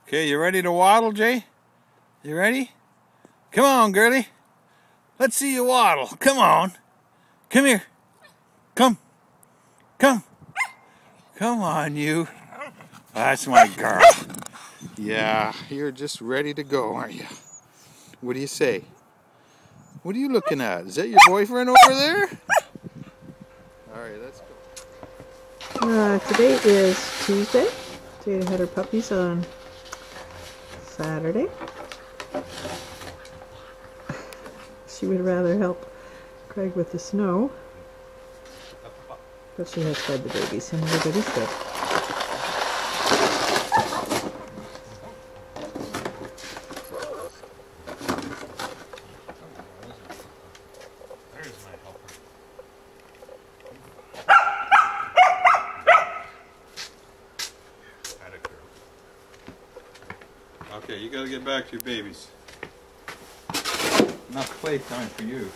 Okay, you ready to waddle, Jay? You ready? Come on, girlie. Let's see you waddle. Come on. Come here. Come. Come. Come on, you. That's my girl. Yeah, you're just ready to go, aren't you? What do you say? What are you looking at? Is that your boyfriend over there? All right, let's go. Today is Tuesday. Jaida had her puppies on Saturday. She would rather help Craig with the snow, but she has fed the babies and everybody's good. Okay, you gotta get back to your babies. Enough playtime for you.